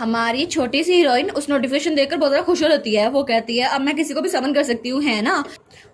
हमारी छोटी सी हीरोइन उस नोटिफिकेशन देखकर बहुत ज्यादा खुश हो जाती है। वो कहती है अब मैं किसी को भी समन कर सकती हूँ, है ना।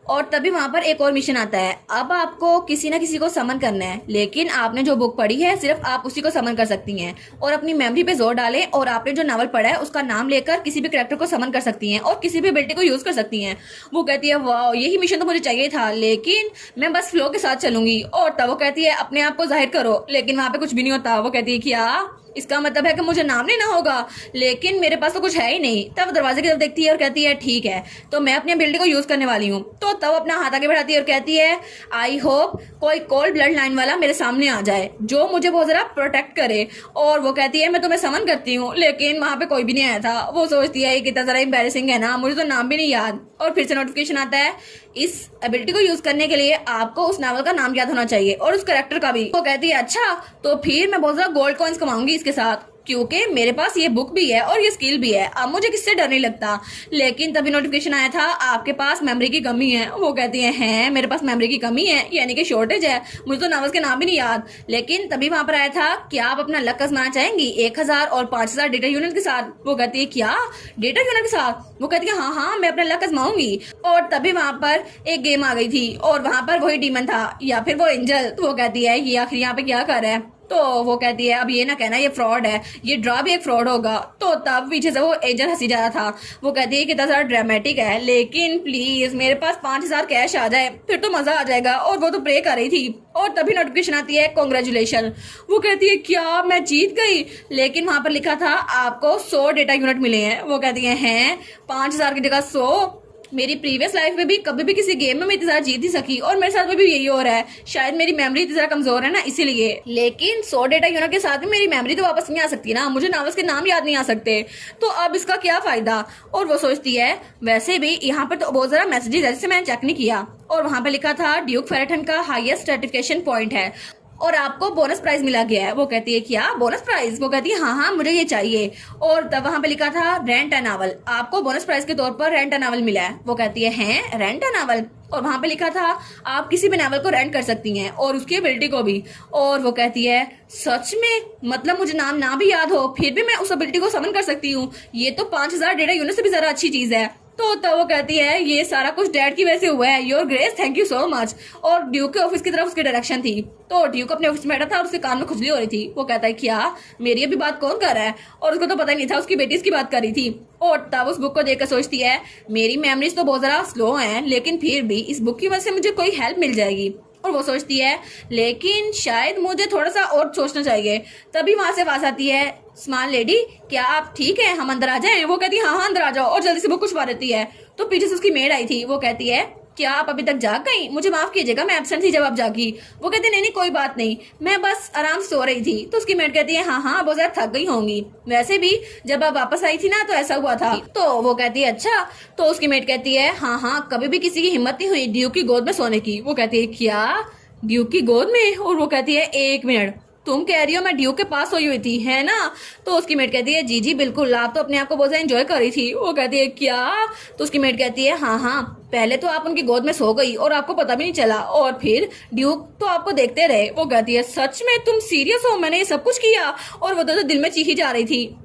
और तभी वहां पर एक और मिशन आता है। अब आपको किसी ना किसी को समन करना है, लेकिन आपने जो बुक पढ़ी है सिर्फ आप उसी को समन कर सकती हैं। और अपनी मेमोरी पे जोर डालें और आपने जो नावल पढ़ा है उसका नाम लेकर किसी भी कैरेक्टर को समन कर सकती हैं और किसी भी एबिलिटी को यूज कर सकती हैं। वो कहती है वाह, यही मिशन तो मुझे चाहिए था, लेकिन मैं बस फ्लो के साथ चलूंगी। और तब वो कहती है अपने आप को जाहिर करो, लेकिन वहां पे कुछ भी नहीं होता। वो कहती है क्या इसका मतलब है कि मुझे नाम लेना होगा, लेकिन मेरे पास तो कुछ है ही नहीं। तब दरवाजे की तरफ देखती है और कहती है ठीक है, तो मैं अपनी एबिलिटी को यूज करने वाली हूँ। तो तब अपना हाथ आगे बढ़ाती है और कहती है आई होप कोई कोल्ड ब्लड लाइन वाला मेरे सामने आ जाए जो मुझे बहुत जरा प्रोटेक्ट करे। और वो कहती है मैं तुम्हें समन करती हूँ, लेकिन वहां पे कोई भी नहीं आया था। वो सोचती है कितना जरा एम्बैरेसिंग है ना, मुझे तो नाम भी नहीं याद। और फिर से नोटिफिकेशन आता है इस एबिलिटी को यूज करने के लिए आपको उस नावल का नाम याद होना चाहिए और उस कैरेक्टर का भी। वो कहती है अच्छा, तो फिर मैं बहुत ज्यादा गोल्ड कॉइन्स कमाऊंगी इसके साथ, क्योंकि मेरे पास ये बुक भी है और ये स्किल भी है। अब मुझे किससे डर नहीं लगता। लेकिन तभी नोटिफिकेशन आया था आपके पास मेमोरी की कमी है। वो कहती है मेरे पास मेमोरी की कमी है, यानी कि शॉर्टेज है। मुझे तो नावल्स के नाम भी नहीं याद। लेकिन तभी वहां पर आया था क्या आप अपना लक आजमाना चाहेंगी 1000 और 5000 डेटा यूनिट के साथ। वो कहती है क्या डेटा यूनिट के साथ। वो कहती है हाँ मैं अपना लक आजमाऊंगी। और तभी वहां पर एक गेम आ गई थी और वहां पर वही डीमन था या फिर वो एंजल। तो वो कहती है ये आखिर यहाँ पे क्या कर रहा है। तो वो कहती है अब ये ना कहना ये फ्रॉड है, ये ड्रा भी एक फ्रॉड होगा। तो तब पीछे से वो एंजल हंसी जा रहा था। वो कहती है कितना सारा ड्रामेटिक है, लेकिन प्लीज मेरे पास 5000 कैश आ जाए फिर तो मजा आ जाएगा। और वो तो प्रे कर रही थी। और तभी नोटिफिकेशन आती है कॉन्ग्रेचुलेशन। वो कहती है क्या मैं जीत गई, लेकिन वहां पर लिखा था आपको 100 डेटा यूनिट मिले हैं। वो कहती है 5000 की जगह 100। मेरी प्रीवियस लाइफ में भी कभी भी किसी गेम में मैं इतनी ज्यादा जीत नहीं सकी और मेरे साथ में भी यही हो रहा है। शायद मेरी मेमोरी इतनी ज्यादा कमजोर है ना, इसीलिए। लेकिन 100 डेटा यूनिट के साथ में मेरी मेमोरी तो वापस नहीं आ सकती ना, मुझे नावल्स के नाम याद नहीं आ सकते। तो अब इसका क्या फायदा। और वो सोचती है वैसे भी यहाँ पर तो बहुत ज्यादा मैसेजेस है जिसे मैंने चेक नहीं किया। और वहां पे लिखा था ड्यूक फेरेटन का हाईएस्ट सर्टिफिकेशन पॉइंट है और आपको बोनस प्राइज मिला गया है। वो कहती है क्या बोनस प्राइज। वो कहती है हाँ मुझे ये चाहिए। और तब वहां पे लिखा था रेंट अ नावल, आपको बोनस प्राइज के तौर पर रेंट अ नावल मिला है। वो कहती है रेंट अ नावल। और वहां पे लिखा था आप किसी भी नावल को रेंट कर सकती हैं और उसकी एबिलिटी को भी। और वो कहती है सच में, मतलब मुझे नाम ना भी याद हो फिर भी मैं उस एबिलिटी को समन कर सकती हूँ। ये तो 5000 डेटा यूनिट से भी ज्यादा अच्छी चीज है। तो वो कहती है ये सारा कुछ डैड की वजह से हुआ है, your grace thank you so much. और ड्यूक के ऑफिस की तरफ उसकी डायरेक्शन थी। तो ड्यूक अपने ऑफिस में बैठा था और उसके कान में खुजली हो रही थी। वो कहता है क्या मेरी अभी बात कौन कर रहा है। और उसको तो पता ही नहीं था उसकी बेटी इसकी बात कर रही थी। और तब उस बुक को देखकर सोचती है मेरी मेमोरीज तो बहुत ज्यादा स्लो हैं, लेकिन फिर भी इस बुक की वजह से मुझे कोई हेल्प मिल जाएगी। और वो सोचती है लेकिन शायद मुझे थोड़ा सा और सोचना चाहिए। तभी वहां से आवाज आती है स्मॉल लेडी क्या आप ठीक है, हम अंदर आ जाएं। वो कहती है हाँ अंदर आ जाओ और जल्दी से बुक छुपा देती है। तो पीछे से उसकी मेड आई थी। वो कहती है क्या आप अभी तक जाग गई, मुझे माफ कीजिएगा मैं एब्सेंट थी जब आप जागी। वो कहती नहीं कोई बात नहीं, मैं बस आराम से सो रही थी। तो उसकी मेड कहती है हाँ बहुत ज्यादा थक गई होंगी, वैसे भी जब आप वापस आई थी ना तो ऐसा हुआ था। तो वो कहती है अच्छा। तो उसकी मेड कहती है हाँ कभी भी किसी की हिम्मत नहीं हुई ड्यूक की गोद में सोने की। वो कहती है क्या ड्यूक की गोद में। और वो कहती है एक मिनट, तुम कह रही हो मैं ड्यूक के पास सोई हुई थी, है ना। तो उसकी मेट कहती है जी बिल्कुल, आप तो अपने आप को बहुत ज्यादा एंजॉय कर रही थी। वो कहती है क्या। तो उसकी मेट कहती है हाँ पहले तो आप उनकी गोद में सो गई और आपको पता भी नहीं चला, और फिर ड्यूक तो आपको देखते रहे। वो कहती है सच में तुम सीरियस हो, मैंने ये सब कुछ किया। और वो तो दिल में चीखी जा रही थी।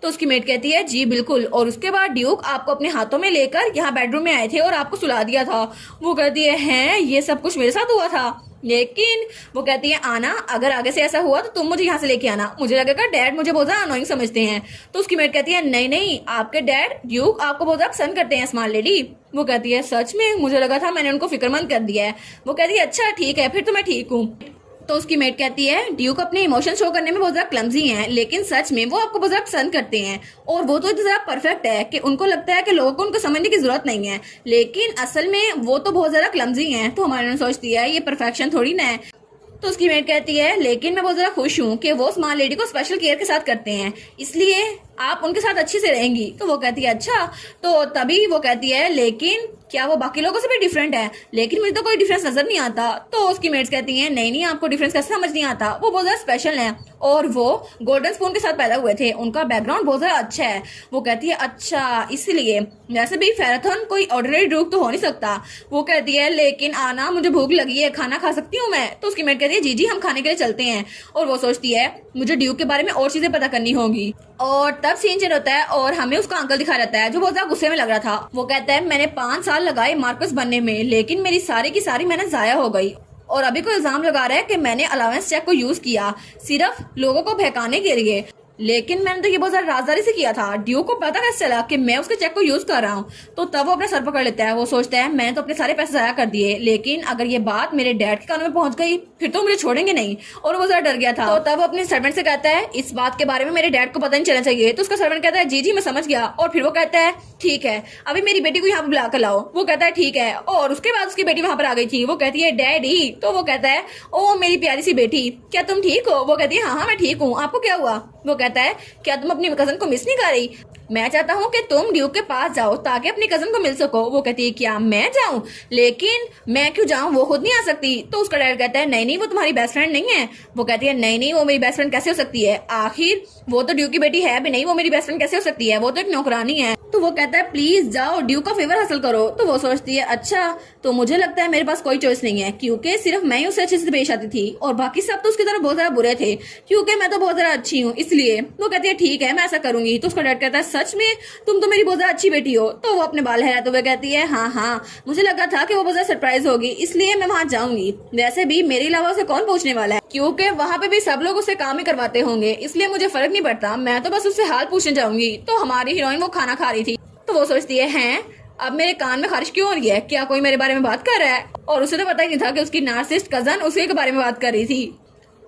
तो उसकी मेट कहती है जी बिल्कुल, और उसके बाद ड्यूक आपको अपने हाथों में लेकर यहाँ बेडरूम में आए थे और आपको सुला दिया था। वो कहती है हैं ये सब कुछ मेरे साथ हुआ था। लेकिन वो कहती है आना अगर आगे से ऐसा हुआ तो तुम मुझे यहाँ से लेके आना, मुझे लगेगा डैड मुझे बहुत ज्यादा अनोइंग समझते हैं। तो उसकी मेट कहती है नहीं आपके डैड ड्यूक आपको बहुत ज्यादा पसंद करते हैं स्मॉल लेडी। वो कहती है सच में, मुझे लगा था मैंने उनको फिक्रमंद कर दिया है। वो कहती है अच्छा ठीक है फिर तो मैं ठीक हूँ। तो उसकी मेट कहती है ड्यूक अपने इमोशन शो करने में बहुत ज्यादा क्लमजी हैं, लेकिन सच में वो आपको बहुत ज्यादा पसंद करते हैं और वो तो इतना ज्यादा परफेक्ट है कि उनको लगता है कि लोगों को उनको समझने की जरूरत नहीं है, लेकिन असल में वो तो बहुत ज्यादा क्लमजी हैं। तो हमारे सोचती है ये परफेक्शन थोड़ी ना है। तो उसकी मेट कहती है लेकिन मैं बहुत ज्यादा खुश हूँ कि वो स्मॉल लेडी को स्पेशल केयर के साथ करते हैं, इसलिए आप उनके साथ अच्छे से रहेंगी। तो वो कहती है अच्छा। तो तभी वो कहती है लेकिन क्या वो बाकी लोगों से भी डिफरेंट है। लेकिन मुझे तो कोई डिफरेंस नजर नहीं आता। तो उसकी मेट्स कहती हैं नहीं आपको डिफरेंस कैसे समझ नहीं आता, वो बहुत ज्यादा स्पेशल है और वो गोल्डन स्पून के साथ पैदा हुए थे, उनका बैकग्राउंड बहुत ज्यादा अच्छा है। वो कहती है अच्छा इसलिए, वैसे भी फेराथन कोई ऑर्डिनरी ड्रूक तो हो नहीं सकता। वो कहती है लेकिन आना मुझे भूख लगी है, खाना खा सकती हूँ मैं। तो उसकी मेट कहती है जी हम खाने के लिए चलते हैं। और वो सोचती है मुझे ड्यूक के बारे में और चीजें पता करनी होंगी। और तब सीन चेंज होता है और हमें उसका अंकल दिखा रहता है जो बहुत ज्यादा गुस्से में लग रहा था। वो कहता है मैंने 5 साल लगाए मार्कस बनने में, लेकिन मेरी सारी की सारी मेहनत जाया हो गई, और अभी को इल्जाम लगा रहा है कि मैंने अलाउंस चेक को यूज किया सिर्फ लोगों को बहकाने के लिए, लेकिन मैंने तो ये बहुत ज्यादा राजदारी से किया था। ड्यूक को पता कैसे चला कि मैं उसके चेक को यूज कर रहा हूँ? तो तब वो अपने सर पकड़ लेता है। वो सोचता है मैंने तो अपने सारे पैसे जाया कर दिए, लेकिन अगर ये बात मेरे डैड के कानों में पहुंच गई फिर तो मुझे छोड़ेंगे नहीं, और वो ज्यादा डर गया था। तो तब वो अपने सर्वेंट से कहता है इस बात के बारे में मेरे डैड को पता नहीं चलना चाहिए। तो उसका सर्वेंट कहता है जी जी मैं समझ गया, और फिर वो कहता है ठीक है अभी मेरी बेटी को यहाँ पे बुला कर लाओ। वो कहता है ठीक है, और उसके बाद उसकी बेटी वहां पर आ गई थी। वो कहती है डैडी। तो वो कहता है ओ मेरी प्यारी सी बेटी, क्या तुम ठीक हो? वो कहती है हाँ मैं ठीक हूँ, आपको क्या हुआ? वो कहता है क्या तुम अपनी कजन को मिस नहीं कर रही? मैं चाहता हूँ कि तुम ड्यूक के पास जाओ ताकि अपनी कजन को मिल सको। वो कहती है क्या मैं जाऊँ? लेकिन मैं क्यों जाऊँ, वो खुद नहीं आ सकती। तो उसका डैड कहता है नहीं नहीं वो तुम्हारी बेस्ट फ्रेंड नहीं है। वो कहती है नहीं नहीं वो मेरी बेस्ट फ्रेंड कैसे हो सकती है, आखिर वो तो ड्यूक की बेटी है भी नहीं, वो मेरी बेस्ट फ्रेंड कैसे हो सकती है, वो तो एक नौकरानी है। तो वो कहता है प्लीज जाओ ड्यूक का फेवर हासिल करो। तो वो सोचती है अच्छा तो मुझे लगता है मेरे पास कोई चॉइस नहीं है, क्योंकि सिर्फ मैं ही उससे अच्छे से पेश आती थी और बाकी सब तो उसकी तरफ बहुत ज्यादा बुरे थे, क्योंकि मैं तो बहुत ज्यादा अच्छी हूँ इसलिए। वो कहती है ठीक है मैं ऐसा करूंगी। तो उसका डैड कहता है सच में तुम तो मेरी बहुत ज्यादा अच्छी बेटी हो? तो वो अपने बाल लहराते हुए कहती है हाँ हाँ मुझे लगा था कि वो बहुत ज्यादा सरप्राइज होगी इसलिए मैं वहां जाऊंगी, वैसे भी मेरे अलावा उसे कौन पूछने वाला है, क्योंकि वहां पे भी सब लोग उसे काम ही करवाते होंगे, इसलिए मुझे फर्क नहीं पड़ता, मैं तो बस उससे हाल पूछने जाऊंगी। तो हमारी हीरोइन वो खाना खा रही थी, तो वो सोचती है हैं अब मेरे कान में खारिश क्यों हो रही है, क्या कोई मेरे बारे में बात कर रहा है? और उसे तो पता ही नहीं था कि उसकी नार्सिसिस्ट कजन उसके बारे में बात कर रही थी।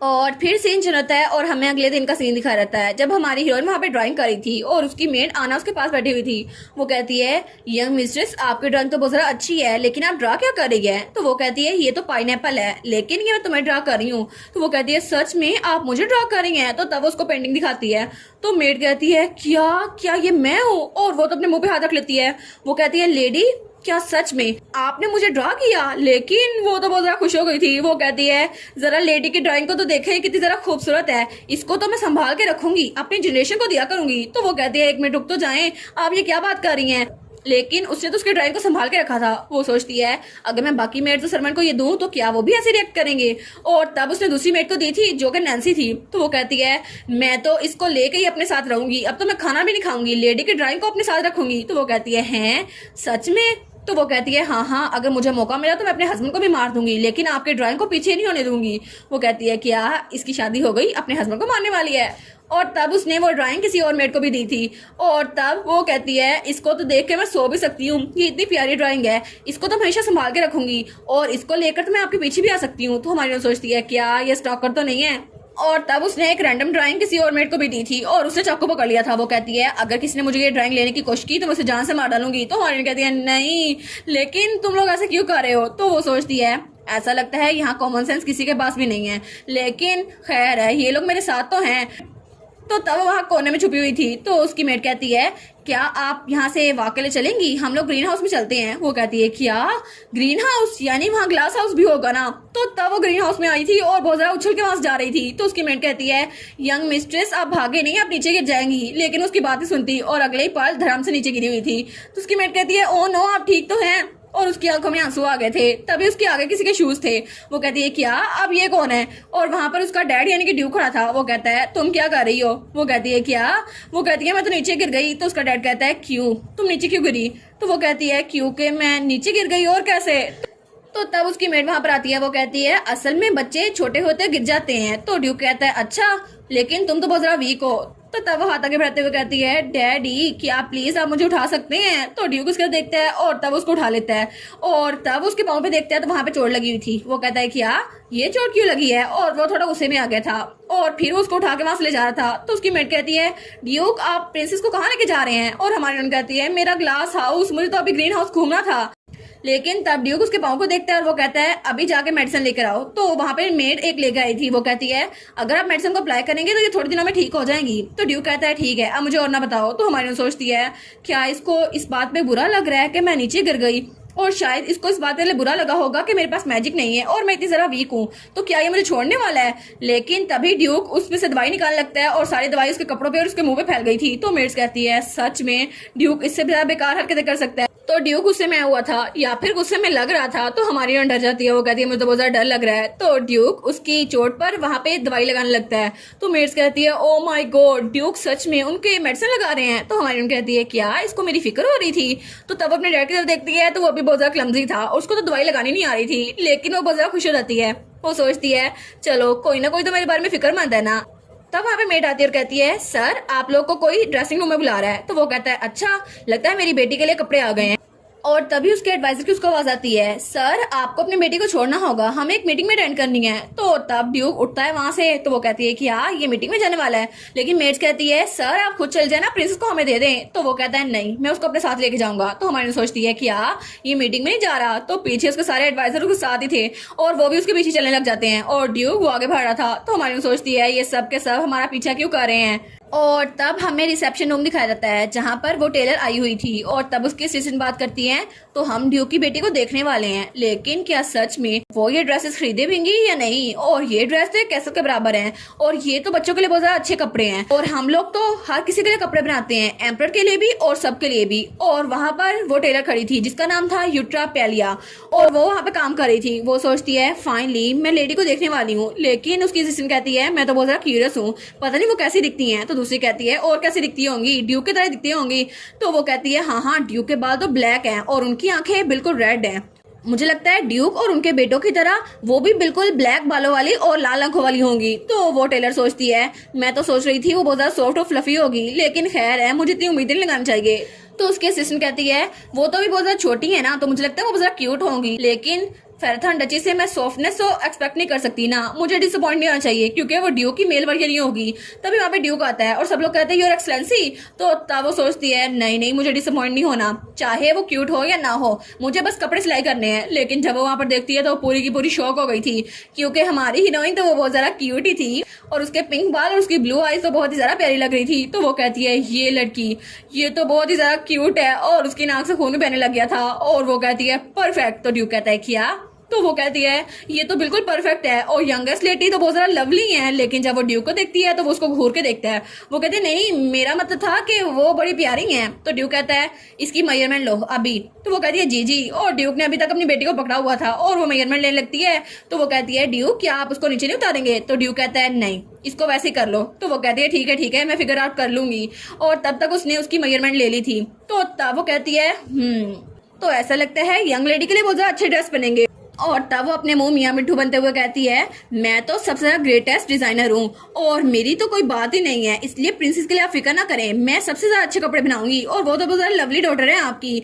और फिर सीन चलता है और हमें अगले दिन का सीन दिखा रहता है जब हमारी हीरोइन वहाँ पे ड्राइंग कर रही थी और उसकी मेड आना उसके पास बैठी हुई थी। वो कहती है यंग मिस्ट्रेस आपकी ड्राइंग तो बहुत ज़्यादा अच्छी है, लेकिन आप ड्रा क्या कर रही है? तो वो कहती है ये तो पाइनएप्पल है, लेकिन ये मैं तुम्हें ड्रा कर रही हूँ। तो वो कहती है सच में आप मुझे ड्रा कर रही हैं? तो तब उसको पेंटिंग दिखाती है। तो मेड कहती है क्या क्या ये मैं हूँ? और वो तो अपने मुंह पे हाथ रख लेती है। वो कहती है लेडी क्या सच में आपने मुझे ड्रा किया? लेकिन वो तो बहुत ज्यादा खुश हो गई थी। वो कहती है जरा लेडी की ड्राइंग को तो देखें कितनी जरा खूबसूरत है, इसको तो मैं संभाल के रखूंगी, अपनी जनरेशन को दिया करूंगी। तो वो कहती है एक मिनट रुक तो जाएं, आप ये क्या बात कर रही हैं? लेकिन उसने तो उसके ड्राइंग को संभाल के रखा था। वो सोचती है अगर मैं बाकी मेड तो सर्वेंट को ये दूं तो क्या वो भी ऐसे रिएक्ट करेंगे? और तब उसने दूसरी मेड को दी थी जो कि नैन्सी थी। तो वो कहती है मैं तो इसको लेके ही अपने साथ रहूंगी, अब तो मैं खाना भी नहीं खाऊंगी, लेडी की ड्राइंग को अपने साथ रखूंगी। तो वो कहती है हैं सच में? तो वो कहती है हाँ हाँ अगर मुझे मौका मिला तो मैं अपने हस्बैंड को भी मार दूंगी, लेकिन आपके ड्राइंग को पीछे नहीं होने दूंगी। वो कहती है क्या इसकी शादी हो गई, अपने हस्बैंड को मारने वाली है? और तब उसने वो ड्राइंग किसी और मेड को भी दी थी। और तब वो कहती है इसको तो देख के मैं सो भी सकती हूँ, ये इतनी प्यारी ड्राइंग है, इसको तो हमेशा संभाल के रखूंगी, और इसको लेकर तो मैं आपके पीछे भी आ सकती हूँ। तो हमारी सोचती है क्या ये स्टॉकर तो नहीं है? और तब उसने एक रैंडम ड्राइंग किसी और मेड को भी दी थी और उसने चाकू पकड़ लिया था। वो कहती है अगर किसी ने मुझे ये ड्राइंग लेने की कोशिश की तो मैं उसे जान से मार डालूंगी। तो हमारी कहती है नहीं लेकिन तुम लोग ऐसे क्यों कर रहे हो? तो वो सोचती है ऐसा लगता है यहाँ कॉमन सेंस किसी के पास भी नहीं है, लेकिन खैर है ये लोग मेरे साथ तो हैं। तो तब वहाँ कोने में छुपी हुई थी। तो उसकी मेट कहती है क्या आप यहाँ से वॉक के लिए चलेंगी, हम लोग ग्रीन हाउस में चलते हैं। वो कहती है क्या ग्रीन हाउस, यानी वहाँ ग्लास हाउस भी होगा ना? तो तब वो ग्रीन हाउस में आई थी और बहुत ज्यादा उछल के वहां जा रही थी। तो उसकी मेट कहती है यंग मिस्ट्रेस आप भागे नहीं, आप नीचे गिर जाएंगी। लेकिन उसकी बात ही सुनती और अगले ही पल धर्म से नीचे गिरी हुई थी। तो उसकी मेट कहती है ओ नो आप ठीक तो हैं? और उसकी आंखों में आंसू आ गए थे। तभी उसके आगे किसी के शूज थे। वो कहती है क्या अब ये कौन है? और वहां पर उसका डैड यानी कि ड्यूक खड़ा था। वो कहता है तुम क्या कर रही हो? वो कहती है क्या? वो कहती है मैं तो नीचे गिर गई। तो उसका डैड कहता है क्यों, तुम नीचे क्यों गिरी? तो वो कहती है क्योंकि मैं नीचे गिर गई, और कैसे? तो तब उसकी मेड वहां पर आती है। वो कहती है असल में बच्चे छोटे होते गिर जाते हैं। तो ड्यूक कहता है अच्छा लेकिन तुम तो बहुत ज्यादा वीक हो। तो तब वो हाथ आगे बढ़ाते हुए कहती है डैडी क्या प्लीज आप मुझे उठा सकते हैं? तो ड्यूक उसके देखता है और तब उसको उठा लेता है। और तब उसके पाँव पे देखता है तो वहां पे चोट लगी हुई थी। वो कहता है क्या ये चोट क्यों लगी है? और वो थोड़ा गुस्से में आ गया था और फिर उसको उठा के वहां से ले जा रहा था। तो उसकी मेड कहती है ड्यूक आप प्रिंसेस को कहाँ लेके जा रहे हैं? और हमारी नन कहती है मेरा ग्लास हाउस, मुझे तो अभी ग्रीन हाउस घूमना था। लेकिन तब ड्यूक उसके पाँव को देखता है और वो कहता है अभी जाके मेडिसिन लेकर आओ। तो वहां पे मेड एक लेकर आई थी। वो कहती है अगर आप मेडिसिन को अप्लाई करेंगे तो ये थोड़े दिनों में ठीक हो जाएंगी। तो ड्यूक कहता है ठीक है अब मुझे और ना बताओ। तो हमारी सोचती है क्या इसको इस बात पे बुरा लग रहा है कि मैं नीचे गिर गई, और शायद इसको इस बात के लिए बुरा लगा होगा कि मेरे पास मैजिक नहीं है और मैं इतनी जरा वीक हूँ, तो क्या ये मुझे छोड़ने वाला है? लेकिन तभी ड्यूक उसमें से दवाई निकालने लगता है और सारी दवाई उसके कपड़ों पे और उसके मुंह पे फैल गई थी। तो मेड्स कहती है सच में ड्यूक इससे भी ज्यादा बेकार हरकतें कर सकता है। तो ड्यूक गुस्से में आया हुआ था या फिर गुस्से में लग रहा था, तो हमारी हीरोइन डर जाती है। वो कहती है मुझे तो बहुत ज्यादा डर लग रहा है। तो ड्यूक उसकी चोट पर वहां पे दवाई लगाने लगता है। तो मेड्स कहती है ओ माय गॉड, ड्यूक सच में उनके मेडिसिन लगा रहे हैं। तो हमारी हीरोइन कहती है क्या इसको मेरी फिक्र हो रही थी। तो तब अपने डैड की तरफ देखती है तो वो भी बहुत ज्यादा क्लमजी था, उसको तो दवाई लगानी नहीं आ रही थी, लेकिन वो बहुत ज्यादा खुश हो जाती है। वो सोचती है चलो कोई ना कोई तो मेरे बारे में फिक्रमंद है ना। तब वहाँ पे मेड आती है और कहती है सर आप लोग को कोई ड्रेसिंग रूम में बुला रहा है। तो वो कहता है अच्छा, लगता है मेरी बेटी के लिए कपड़े आ गए हैं। और तभी उसके एडवाइजर की उसको आवाज आती है सर आपको अपनी बेटी को छोड़ना होगा, हमें एक मीटिंग में अटेंड करनी है। तो तब ड्यूक उठता है वहां से। तो वो कहती है कि हाँ ये मीटिंग में जाने वाला है, लेकिन मेड्स कहती है सर आप खुद चल जाए ना, प्रिंसेस को हमें दे दें। तो वो कहता है नहीं मैं उसको अपने साथ लेके जाऊंगा। तो हमारी सोचती है कि हाँ ये मीटिंग में नहीं जा रहा। तो पीछे उसके सारे एडवाइजर उसके साथ ही थे और वो भी उसके पीछे चलने लग जाते हैं और ड्यूक वो आगे भाग रहा था। तो हमारी सोचती है ये सब के सब हमारा पीछा क्यों कर रहे हैं। और तब हमें रिसेप्शन रूम दिखाया जाता है जहां पर वो टेलर आई हुई थी और तब उसकी असिस्टेंट बात करती है तो हम ड्यूक की बेटी को देखने वाले हैं, लेकिन क्या सच में वो ये ड्रेसेस खरीदे भी या नहीं। और ये ड्रेस तो कैसे के बराबर हैं और ये तो बच्चों के लिए बहुत ज्यादा अच्छे कपड़े हैं और हम लोग तो हर किसी के लिए कपड़े बनाते हैं, एम्परर के लिए भी और सबके लिए भी। और वहां पर वो टेलर खड़ी थी जिसका नाम था यूट्रा पेलिया और वो वहां पे काम कर रही थी। वो सोचती है फाइनली मैं लेडी को देखने वाली हूँ, लेकिन उसकी असिस्टेंट कहती है मैं तो बहुत ज्यादा क्यूरियस हूँ, पता नहीं वो कैसी दिखती है। तो दूसरी कहती है और कैसी दिखती होंगी, ड्यूक की तरह दिखती होंगी। तो वो कहती है हाँ हाँ ड्यूक के बाल तो ब्लैक हैं और उनकी आंखें बिल्कुल रेड हैं, मुझे लगता है ड्यूक और उनके बेटों की तरह वो भी बिल्कुल ब्लैक बालों वाली और लाल आंखों वाली होंगी। तो वो टेलर सोचती है मैं तो सोच रही थी वो बहुत ज्यादा सॉफ्ट और फ्लफी होगी, लेकिन खैर है मुझे इतनी उम्मीदें लगानी चाहिए। तो उसकी असिस्टेंट कहती है वो तो भी बहुत ज्यादा छोटी है ना, तो मुझे लगता है वो बहुत ज्यादा क्यूट होंगी, लेकिन फेरथन डची से मैं सॉफ्टनेस तो एक्सपेक्ट नहीं कर सकती ना, मुझे डिसअपॉइंट नहीं होना चाहिए क्योंकि वो ड्यूक की मेल वर्जन ही होगी। तभी वहाँ पे ड्यूक आता है और सब लोग कहते हैं योर एक्सलेंसी। तो तब वो सोचती है नहीं नहीं मुझे डिसअपॉइंट नहीं होना, चाहे वो क्यूट हो या ना हो, मुझे बस कपड़े सिलाई करने हैं। लेकिन जब वो वहाँ पर देखती है तो पूरी की पूरी शॉक हो गई थी क्योंकि हमारी हीरोइन तो वो बहुत ज्यादा क्यूट ही थी और उसके पिंक बाल और उसकी ब्लू आईज तो बहुत ही ज्यादा प्यारी लग रही थी। तो वो कहती है ये लड़की ये तो बहुत ही ज्यादा क्यूट है और उसकी नाक से खून भी बहने लग गया था। और वो कहती है परफेक्ट। तो ड्यूक कहता है क्या। तो वो कहती है ये तो बिल्कुल परफेक्ट है और यंगेस्ट लेडी तो बहुत ज्यादा लवली है, लेकिन जब वो ड्यूक को देखती है तो वो उसको घूर के देखता है। वो कहते हैं नहीं मेरा मतलब था कि वो बड़ी प्यारी है। तो ड्यूक कहता है इसकी मेजरमेंट लो अभी। तो वो कहती है जी जी। और ड्यूक ने अभी तक अपनी बेटी को पकड़ा हुआ था और वो मेजरमेंट लेने लगती है। तो वो कहती है ड्यूक क्या आप उसको नीचे नहीं उतारेंगे। तो ड्यूक कहता है नहीं इसको वैसे ही कर लो। तो वो कहती है ठीक है मैं फिगर आउट कर लूंगी। और तब तक उसने उसकी मेजरमेंट ले ली थी। तो तब वो कहती है तो ऐसा लगता है यंग लेडी के लिए बहुत ज्यादा अच्छे ड्रेस बनेंगे। और तब वो अपने मुंह मियाँ मिट्ठू बनते हुए कहती है मैं तो सबसे ज्यादा ग्रेटेस्ट डिजाइनर हूँ और मेरी तो कोई बात ही नहीं है, इसलिए प्रिंसेस के लिए आप फिक्र ना करें, मैं सबसे ज्यादा अच्छे कपड़े बनाऊंगी और वो तो बहुत ज्यादा लवली डॉटर है आपकी,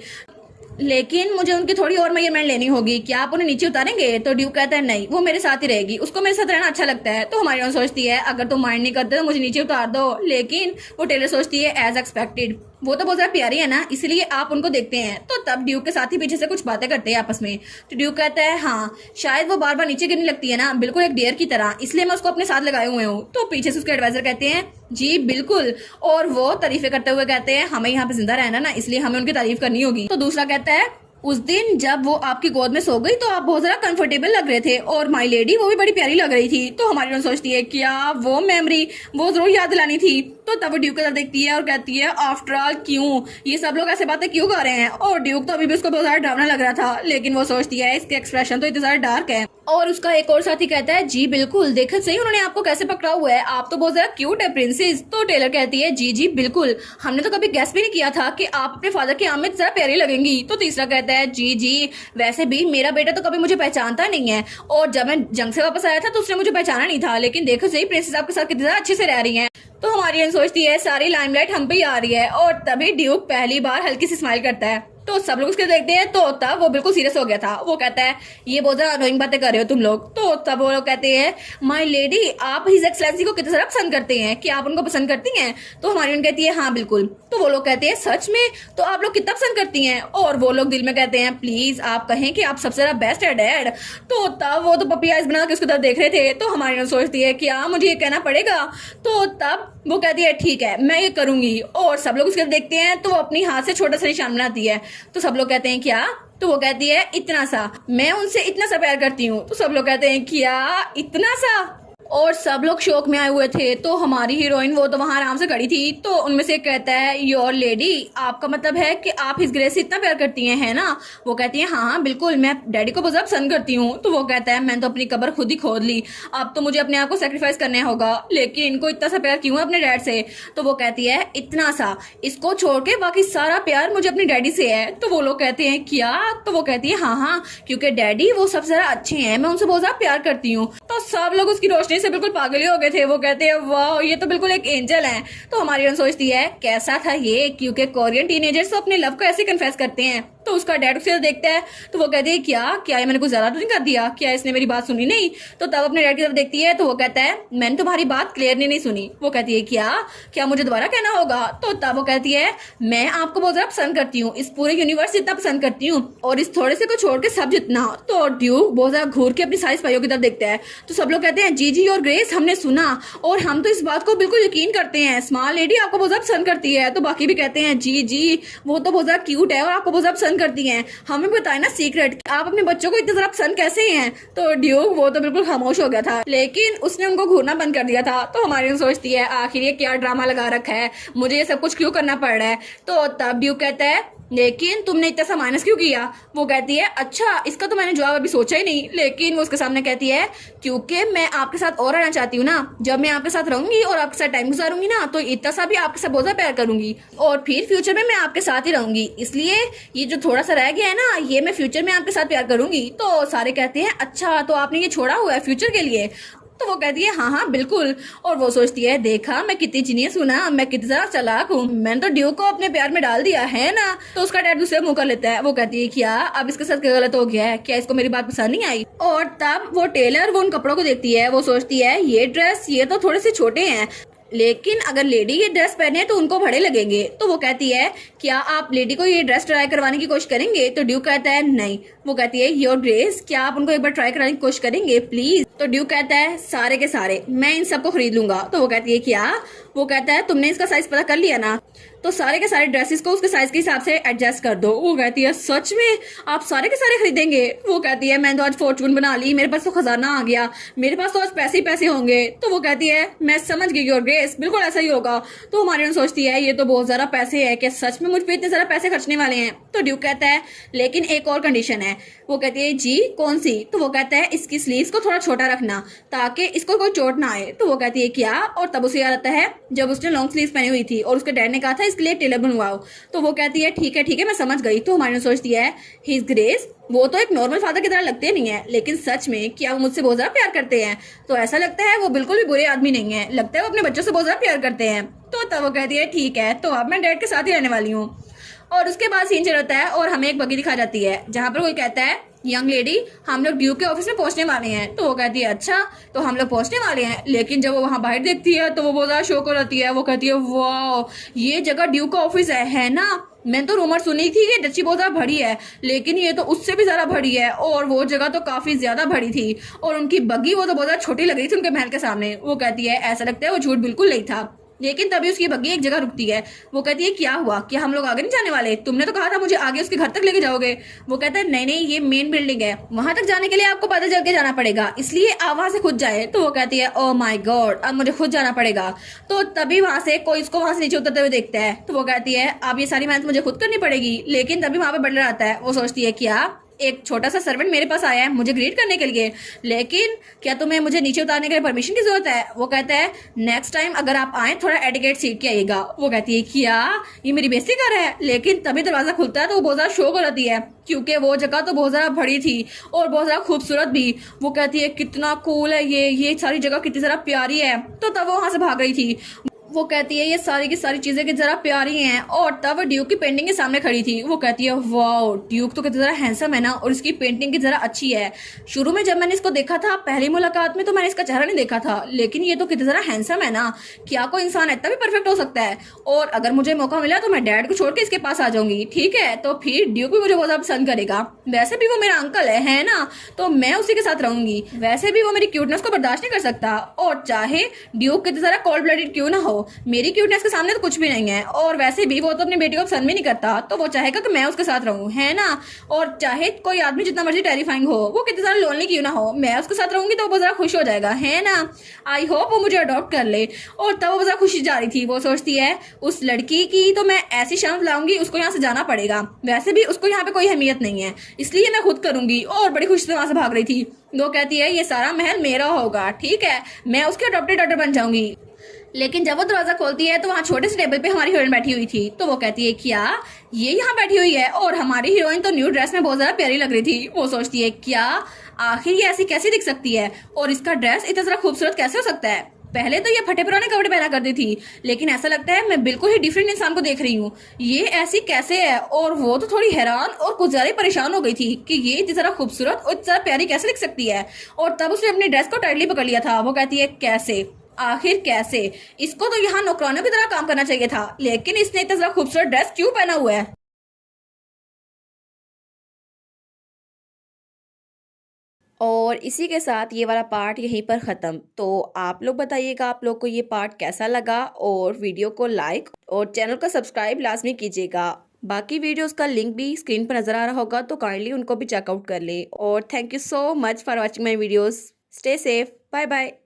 लेकिन मुझे उनकी थोड़ी और मेजरमेंट लेनी होगी, क्या आप उन्हें नीचे उतारेंगे। तो ड्यूक कहता है नहीं वो मेरे साथ ही रहेगी, उसको मेरे साथ रहना अच्छा लगता है। तो हमारी ओर सोचती है अगर तुम माइंड नहीं करते तो मुझे नीचे उतार दो, लेकिन वो टेलर सोचती है एज एक्सपेक्टेड वो तो बहुत ज्यादा प्यारी है ना, इसलिए आप उनको देखते हैं। तो तब ड्यूक के साथ ही पीछे से कुछ बातें करते हैं आपस में। तो ड्यूक कहता है हाँ शायद वो बार बार नीचे गिरने लगती है ना बिल्कुल एक डियर की तरह, इसलिए मैं उसको अपने साथ लगाए हुए हूँ। तो पीछे से उसके एडवाइजर कहते हैं जी बिल्कुल, और वो तारीफें करते हुए कहते हैं हमें यहाँ पे जिंदा रहना ना, इसलिए हमें उनकी तारीफ करनी होगी। तो दूसरा कहता है उस दिन जब वो आपकी गोद में सो गई तो आप बहुत ज्यादा कंफर्टेबल लग रहे थे और माई लेडी वो भी बड़ी प्यारी लग रही थी। तो हमारी सोचती है क्या वो मेमोरी वो जरूर याद दिलानी थी। तो तब वो ड्यूक का देखती है और कहती है आफ्टर ऑल क्यों ये सब लोग ऐसे बातें क्यों कर रहे हैं। और ड्यूक तो अभी भी उसको बहुत ज्यादा डरावना लग रहा था, लेकिन वो सोचती है इसके एक्सप्रेशन तो इतने ज्यादा डार्क है। और उसका एक और साथी कहता है जी बिल्कुल देखा सही उन्होंने आपको कैसे पकड़ा हुआ है, आप तो बहुत ज्यादा क्यूट है प्रिंसेस। तो टेलर कहती है जी जी बिल्कुल, हमने तो कभी गेस भी नहीं किया था कि आप अपने फादर के आम में जरा प्यारी लगेंगी। तो तीसरा कहता है जी जी वैसे भी मेरा बेटा तो कभी मुझे पहचानता नहीं है और जब मैं जंग से वापस आया था तो उसने मुझे पहचाना नहीं था, लेकिन देखो सही प्रिंसेस आपके साथ कितनी ज्यादा अच्छे से रह रही है। तो हमारी सोचती है सारी लाइमलाइट हम पे ही आ रही है और तभी ड्यूक पहली बार हल्की सी स्माइल करता है। तो सब लोग उसके देखते हैं तो तब वो बिल्कुल सीरियस हो गया था। वो कहता है ये बहुत ज्यादा अनोइंग बातें कर रहे हो तुम लोग। तो तब वो लोग कहते हैं माय लेडी आप हिज एक्सेलेंसी को कितने सारा पसंद करते हैं, क्या आप उनको पसंद करती हैं। तो हमारी उन कहती है हाँ बिल्कुल। तो वो लोग कहते हैं सच में, तो आप लोग कितना पसंद करती हैं। और वो लोग दिल में कहते हैं प्लीज आप कहें कि आप सबसे ज्यादा बेस्ट है डैड। तो तब वो तो पपी आइज बना के उसकी तरफ देख रहे थे। तो हमारी उन सोचती है क्या मुझे ये कहना पड़ेगा। तो तब वो कहती है ठीक है मैं ये करूंगी। और सब लोग उसके तरफ देखते हैं तो वो अपनी हाथ से छोटा सा निशान बनाती है। तो सब लोग कहते हैं क्या। तो वो कहती है इतना सा, मैं उनसे इतना सा प्यार करती हूँ। तो सब लोग कहते हैं क्या इतना सा। और सब लोग शौक में आए हुए थे। तो हमारी हीरोइन वो तो वहां आराम से खड़ी थी। तो उनमें से एक कहता है, योर लेडी, आपका मतलब है कि आप हिज ग्रेस से इतना प्यार करती हैं, है ना? वो कहती है, हाँ हाँ बिल्कुल, मैं डैडी को बहुत पसंद करती हूँ। तो वो कहता है, मैंने तो अपनी कब्र खुद ही खोद ली, अब तो मुझे अपने आप को सेक्रीफाइस करना होगा, लेकिन इनको इतना सा प्यार क्यों है अपने डैड से? तो वो कहती है, इतना सा, इसको छोड़ के बाकी सारा प्यार मुझे अपने डैडी से है। तो वो लोग कहते हैं, क्या? तो वो कहती है, हाँ हाँ, क्योंकि डैडी वो सबसे ज्यादा अच्छे हैं, मैं उनसे बहुत ज्यादा प्यार करती हूँ। तो सब लोग उसकी रोशनी से बिल्कुल पागल ही हो गए थे। वो कहते हैं, वाह, ये तो बिल्कुल एक एंजल है। तो हमारी हीरोइन सोचती है, कैसा था ये, क्योंकि कोरियन टीनेजर्स तो अपने लव को ऐसे कन्फेस करते हैं। तो उसका डैड उसे देखता है। तो वो कहती है, क्या क्या ये मैंने कुछ ज्यादा तो नहीं कर दिया, क्या इसने मेरी बात सुनी नहीं? तो तब अपने डैड की तरफ देखती है। तो वो कहता है, मैंने तुम्हारी बात क्लियरली नहीं सुनी। वो कहती है, क्या क्या मुझे दोबारा कहना होगा? तो तब वो कहती है, मैं आपको बहुत ज्यादा पसंद करती हूँ, इस पूरे यूनिवर्स जितना पसंद करती हूँ, और इस थोड़े से को छोड़ के सब जितना। तो ड्यूक बहुत ज्यादा घूर के अपनी सारी सिपाहियों की तरफ देखता है। तो सब लोग कहते हैं, जी जी और ग्रेस, हमने सुना और हम तो इस बात को बिल्कुल यकीन करते हैं, स्मॉल लेडी आपको बहुत ज्यादा पसंद करती है। तो बाकी भी कहते हैं, जी जी, वो तो बहुत ज्यादा क्यूट है और आपको बहुत ज्यादा पसंद करती है, हमें बताए ना सीक्रेट, आप अपने बच्चों को इतना ज्यादा पसंद कैसे हैं? तो ड्यूक वो तो बिल्कुल खामोश हो गया था, लेकिन उसने उनको घूरना बंद कर दिया था। तो हमारी सोचती है, आखिर ये क्या ड्रामा लगा रखा है, मुझे ये सब कुछ क्यों करना पड़ रहा है? तो तब ड्यूक कहता है, लेकिन तुमने इतना सा माइनस क्यों किया? वो कहती है, अच्छा, इसका तो मैंने जवाब अभी सोचा ही नहीं। लेकिन वो उसके सामने कहती है, क्योंकि मैं आपके साथ और रहना चाहती हूँ ना, जब मैं आपके साथ रहूंगी और आपके साथ टाइम गुजारूंगी ना, तो इतना सा भी आपके साथ बहुत ज्यादा प्यार करूंगी, और फिर फ्यूचर में मैं आपके साथ ही रहूंगी, इसलिए ये जो थोड़ा सा रह गया है ना, ये मैं फ्यूचर में आपके साथ प्यार करूंगी। तो सारे कहते हैं, अच्छा, तो आपने ये छोड़ा हुआ है फ्यूचर के लिए? तो वो कहती है, हाँ हाँ बिल्कुल। और वो सोचती है, देखा मैं कितनी जीनियस हूँ ना, मैं कितनी ज्यादा चालाक हूँ, मैंने तो ड्यूक को अपने प्यार में डाल दिया है ना। तो उसका डैड दूसरे मुंह कर लेता है। वो कहती है, क्या अब इसके साथ क्या गलत हो गया है, क्या इसको मेरी बात पसंद नहीं आई? और तब वो टेलर वो उन कपड़ों को देखती है। वो सोचती है, ये ड्रेस ये तो थोड़े से छोटे हैं, लेकिन अगर लेडी ये ड्रेस पहने तो उनको बड़े लगेंगे। तो वो कहती है, क्या आप लेडी को ये ड्रेस ट्राई करवाने की कोशिश करेंगे? तो ड्यूक कहता है, नहीं। वो कहती है, योर ग्रेस, क्या आप उनको एक बार ट्राई कराने की कोशिश करेंगे प्लीज? तो ड्यूक कहता है, सारे के सारे मैं इन सबको खरीद लूंगा। तो वो कहती है, क्या? वो कहता है, तुमने इसका साइज पता कर लिया ना, तो सारे के सारे ड्रेसेस को उसके साइज के हिसाब से एडजस्ट कर दो। वो कहती है, सच में आप सारे के सारे खरीदेंगे? वो कहती है, मैंने तो आज फॉर्चून बना ली, मेरे पास तो खजाना आ गया, मेरे पास तो आज पैसे ही पैसे होंगे। तो वो कहती है, मैं समझ गई योर ग्रेस, बिल्कुल ऐसा ही होगा। तो हमारी सोचती है, ये तो बहुत ज्यादा पैसे है, क्या सच में मुझ पे इतने ज्यादा पैसे खर्चने वाले हैं? तो ड्यूक कहता है, लेकिन एक और कंडीशन है। वो कहती है, जी कौन सी? तो वो कहता है, इसकी स्लीव्स को थोड़ा छोटा रखना ताकि इसको कोई चोट ना आए। तो वो कहती है, क्या? और तब उसे याद आता है जब उसने लॉन्ग स्लीव्स पहनी हुई थी और उसके डैड ने कहा था इसके लिए टेलर बनवाओ। तो वो कहती है, ठीक है मैं समझ गई। तो हमारी सोचती है, हिज ग्रेस वो तो एक नॉर्मल फादर की तरह लगते नहीं है, लेकिन सच में क्या वो मुझसे बहुत ज्यादा प्यार करते हैं? तो ऐसा लगता है वो बिल्कुल भी बुरे आदमी नहीं है, लगता है वो अपने बच्चों से बहुत ज्यादा प्यार करते हैं। तो तब वो कहती है, ठीक है, तो अब मैं डैड के साथ ही रहने वाली हूँ। और उसके बाद सीन चल जाता है और हमें एक बग्गी दिखा जाती है जहाँ पर कोई कहता है, यंग लेडी, हम लोग ड्यूक के ऑफिस में पहुंचने वाले हैं। तो वो कहती है, अच्छा, तो हम लोग पहुंचने वाले हैं। लेकिन जब वो वहां बाहर देखती है तो वो बहुत ज्यादा शौक हो जाती है। वो कहती है, वाह, ये जगह ड्यूक का ऑफिस है ना? मैंने तो रूमर सुनी थी कि डची बहुत ज्यादा बड़ी है, लेकिन ये तो उससे भी ज्यादा बड़ी है, और वो जगह तो काफी ज्यादा बड़ी थी, और उनकी बग्गी वो तो बहुत ज्यादा छोटी लग रही थी उनके महल के सामने। वो कहती है, ऐसा लगता है वो झूठ बिल्कुल नहीं था। लेकिन तभी उसकी बग्गी एक जगह रुकती है। वो कहती है, क्या हुआ, क्या हम लोग आगे नहीं जाने वाले? तुमने तो कहा था मुझे आगे उसके घर तक लेके जाओगे। वो कहता है, नहीं नहीं, ये मेन बिल्डिंग है, वहां तक जाने के लिए आपको पैदल चल के जाना पड़ेगा, इसलिए आप वहां से खुद जाए। तो वो कहती है, ओह माय गॉड, अब मुझे खुद जाना पड़ेगा। तो तभी वहां से कोई इसको वहां से नीचे उतरते हुए देखता है। तो वो कहती है, अब ये सारी मेहनत मुझे खुद करनी पड़ेगी। लेकिन तभी वहां पे बटलर आता है। वो सोचती है, क्या एक छोटा सा सर्वेंट मेरे पास आया है मुझे ग्रीट करने के लिए, लेकिन क्या तुम्हें मुझे नीचे उतारने के लिए परमिशन की जरूरत है? वो कहता है, नेक्स्ट टाइम अगर आप आए थोड़ा एटिकेट सीख के आइएगा। वो कहती है, क्या ये मेरी बेइज्जती कर रहा है? लेकिन तभी दरवाजा खुलता है तो वो बहुत ज्यादा शौक हो जाती है, क्योंकि वो जगह तो बहुत ज्यादा बड़ी थी और बहुत ज्यादा खूबसूरत भी। वो कहती है, कितना कूल है ये सारी जगह कितनी ज्यादा प्यारी है। तो तब वो वहां से भाग रही थी। वो कहती है, ये सारी की सारी चीजें कितनी जरा प्यारी हैं। और तब ड्यूक की पेंटिंग के सामने खड़ी थी। वो कहती है, वाओ, ड्यूक तो कितनी जरा हैंडसम है ना, और इसकी पेंटिंग की जरा अच्छी है। शुरू में जब मैंने इसको देखा था पहली मुलाकात में तो मैंने इसका चेहरा नहीं देखा था, लेकिन ये तो कितनी जरा हैंडसम है ना, क्या कोई इंसान इतना भी परफेक्ट हो सकता है? और अगर मुझे मौका मिला तो मैं डैड को छोड़ के इसके पास आ जाऊंगी, ठीक है? तो फिर ड्यूक भी मुझे बहुत ज्यादा पसंद करेगा, वैसे भी वो मेरा अंकल है ना, तो मैं उसी के साथ रहूंगी। वैसे भी वो मेरी क्यूटनेस को बर्दाश्त नहीं कर सकता, और चाहे ड्यूक कितनी जरा कोल्ड ब्लडेड क्यों ना हो, हो, मेरी क्यूटनेस के सामने तो कुछ भी नहीं है। और वैसे भी वो तो अपनी बेटी को पसंद भी नहीं करता, तो वो चाहेगा कि मैं उसके साथ रहूं, है ना। और चाहे कोई आदमी जितना मर्जी टेरिफाइंग हो, वो कितने सारे लोनली क्यों ना हो, मैं उसके साथ रहूंगी तो वो जरा खुश हो जाएगा, है ना। आई होप वो मुझे अडॉप्ट कर ले। और तब वो जरा खुशी जा रही थी। वो सोचती है उस लड़की की तो मैं ऐसी शर्म लाऊंगी, उसको यहाँ से जाना पड़ेगा। वैसे भी उसको यहाँ पे कोई अहमियत नहीं है, इसलिए मैं खुद करूंगी। और बड़ी खुशी से वहां से भाग रही थी। वो कहती है ये सारा महल मेरा होगा, ठीक है, मैं उसकी अडॉप्टेड डॉटर बन जाऊंगी। लेकिन जब वो दरवाजा खोलती है तो वहाँ छोटे से टेबल पे हमारी हीरोइन बैठी हुई थी। तो वो कहती है क्या ये यहाँ बैठी हुई है। और हमारी हीरोइन तो न्यू ड्रेस में बहुत ज्यादा प्यारी लग रही थी। वो सोचती है क्या आखिर ये ऐसी कैसी दिख सकती है, और इसका ड्रेस इतना ज्यादा खूबसूरत कैसे हो सकता है। पहले तो ये फटे पुराने कपड़े पहना करती थी, लेकिन ऐसा लगता है मैं बिल्कुल ही डिफरेंट इंसान को देख रही हूँ, ये ऐसी कैसे है। और वो तो थोड़ी हैरान और कुछ ज्यादा परेशान हो गई थी कि ये इतनी ज्यादा खूबसूरत और इतनी ज्यादा प्यारी कैसे दिख सकती है। और तब उसने अपनी ड्रेस को टाइटली पकड़ लिया था। वो कहती है कैसे, आखिर कैसे, इसको तो यहाँ नौकरानों की तरह काम करना चाहिए था, लेकिन इसने इतना ज्यादा खूबसूरत ड्रेस क्यों पहना हुआ है। और इसी के साथ ये वाला पार्ट यहीं पर ख़त्म। तो आप लोग बताइएगा आप लोग को ये पार्ट कैसा लगा, और वीडियो को लाइक और चैनल को सब्सक्राइब लाजमी कीजिएगा। बाकी वीडियोस का लिंक भी स्क्रीन पर नज़र आ रहा होगा, तो काइंडली उनको भी चेकआउट कर लें। और thank you so much for watching my videos. Stay safe, bye bye.